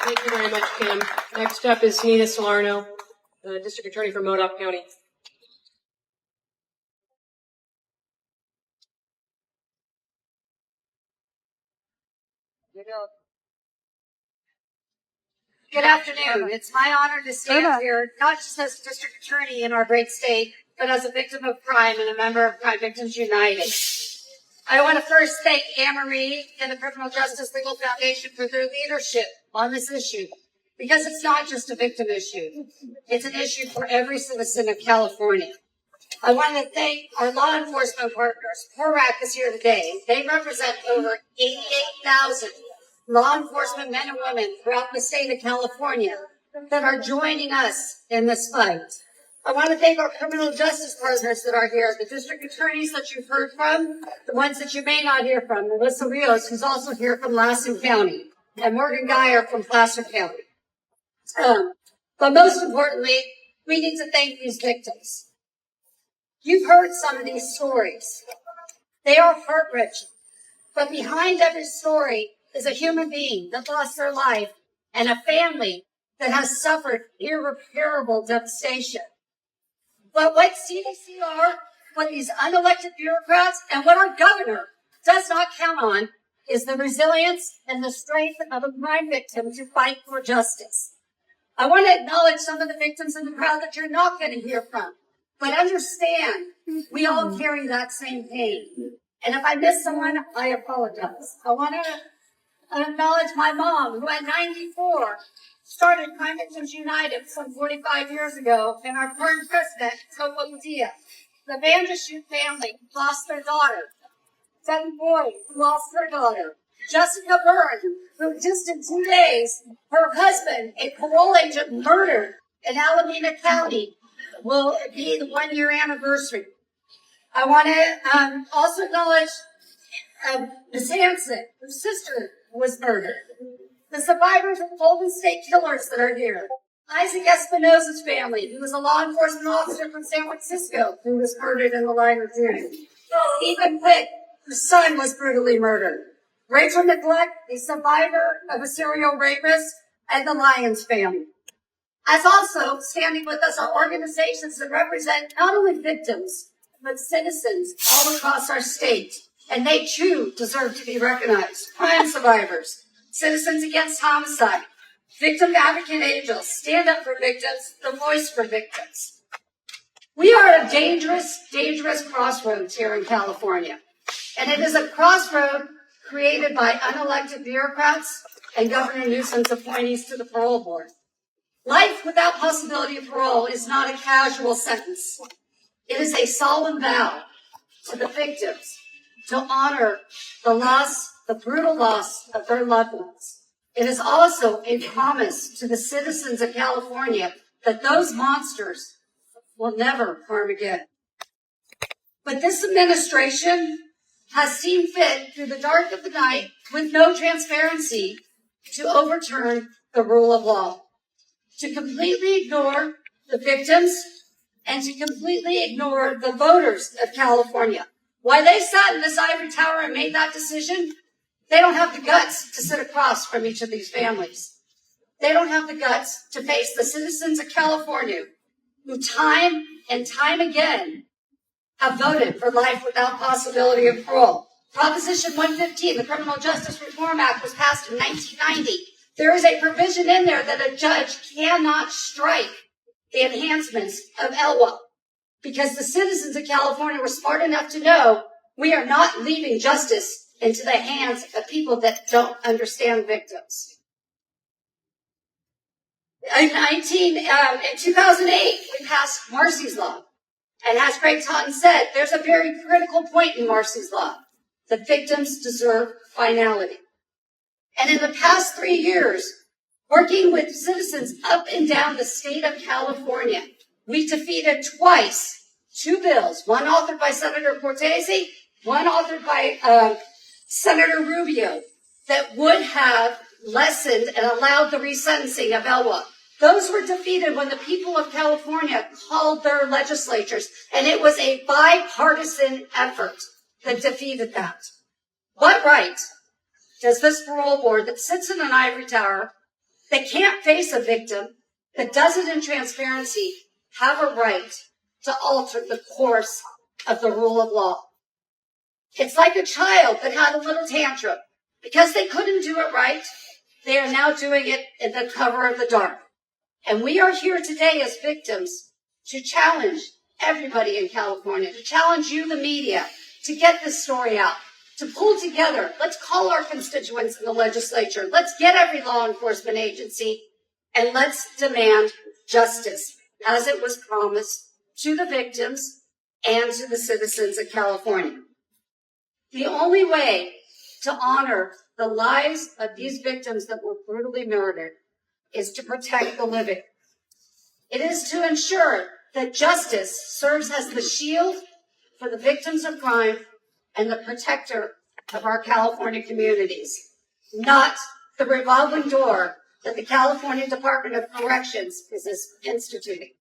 Thank you very much, Kim. Next up is Niña Salarno, the District Attorney for Modoc County. Good afternoon. It's my honor to stand here, not just as a district attorney in our great state, but as a victim of crime and a member of Crime Victims United. I want to first thank Anne-Marie and the Criminal Justice Legal Foundation for their leadership on this issue, because it's not just a victim issue. It's an issue for every citizen of California. I want to thank our law enforcement partners. PORAC is here today. They represent over 88,000 law enforcement men and women throughout the state of California that are joining us in this fight. I want to thank our criminal justice partners that are here, the district attorneys that you've heard from, the ones that you may not hear from, Melissa Rios, who's also here from Lassen County, and Morgan Geyer from Placer County. But most importantly, we need to thank these victims. You've heard some of these stories. They are heart-wrenching, but behind every story is a human being that lost their life and a family that has suffered irreparable devastation. But what CDCR, what these unelected bureaucrats, and what our governor does not count on is the resilience and the strength of a crime victim to fight for justice. I want to acknowledge some of the victims in the crowd that you're not going to hear from, but understand we all carry that same pain. And if I miss someone, I apologize. I want to acknowledge my mom, who at 94 started Crime Victims United some 45 years ago, and our current president, Topo Ludia. The Vandershoot family lost their daughter. Devin Boyd lost her daughter. Jessica Byrne, who just in 2 days, her husband, a parole agent, murdered in Alameda County, will be the 1-year anniversary. I want to also acknowledge Ms. Hansen, whose sister was murdered. The survivors of Golden State Killers that are here. Isaac Espinosa's family, who was a law enforcement officer from San Francisco, who was murdered in the line of duty. Ethan Quick, whose son was brutally murdered. Rachel Neglect, a survivor of a serial rapist, and the Lyons family. As also standing with us are organizations that represent not only victims, but citizens all across our state. And they too deserve to be recognized. Crime survivors, Citizens Against Homicide, Victim Advocate Angels, Stand Up for Victims, The Voice for Victims. We are at a dangerous, dangerous crossroads here in California. And it is a crossroad created by unelected bureaucrats and Governor Newsom's appointees to the parole board. Life without possibility of parole is not a casual sentence. It is a solemn vow to the victims to honor the loss, the brutal loss of their loved ones. It is also a promise to the citizens of California that those monsters will never harm again. But this administration has seen fit through the dark of the night with no transparency to overturn the rule of law, to completely ignore the victims and to completely ignore the voters of California. Why they sat in this ivory tower and made that decision, they don't have the guts to sit across from each of these families. They don't have the guts to face the citizens of California who time and time again have voted for life without possibility of parole. Proposition 115, the Criminal Justice Reform Act, was passed in 1990. There is a provision in there that a judge cannot strike the enhancements of ELWA, because the citizens of California were smart enough to know we are not leaving justice into the hands of people that don't understand victims. In 2008, we passed Marcy's Law. And as Greg Totten said, there's a very critical point in Marcy's Law. The victims deserve finality. And in the past 3 years, working with citizens up and down the state of California, we defeated twice 2 bills, one authored by Senator Cortese, one authored by Senator Rubio, that would have lessened and allowed the resentencing of ELWA. Those were defeated when the people of California called their legislatures, and it was a bipartisan effort that defeated that. What right does this parole board that sits in an ivory tower They can't face a victim that doesn't in transparency have a right to alter the course of the rule of law. It's like a child that had a little tantrum. Because they couldn't do it right, they are now doing it in the cover of the dark. And we are here today as victims to challenge everybody in California, to challenge you, the media, to get this story out, to pull together. Let's call our constituents in the legislature. Let's get every law enforcement agency, and let's demand justice as it was promised to the victims and to the citizens of California. The only way to honor the lives of these victims that were brutally murdered is to protect the living. It is to ensure that justice serves as the shield for the victims of crime and the protector of our California communities, not the revolving door that the California Department of Corrections is instituting.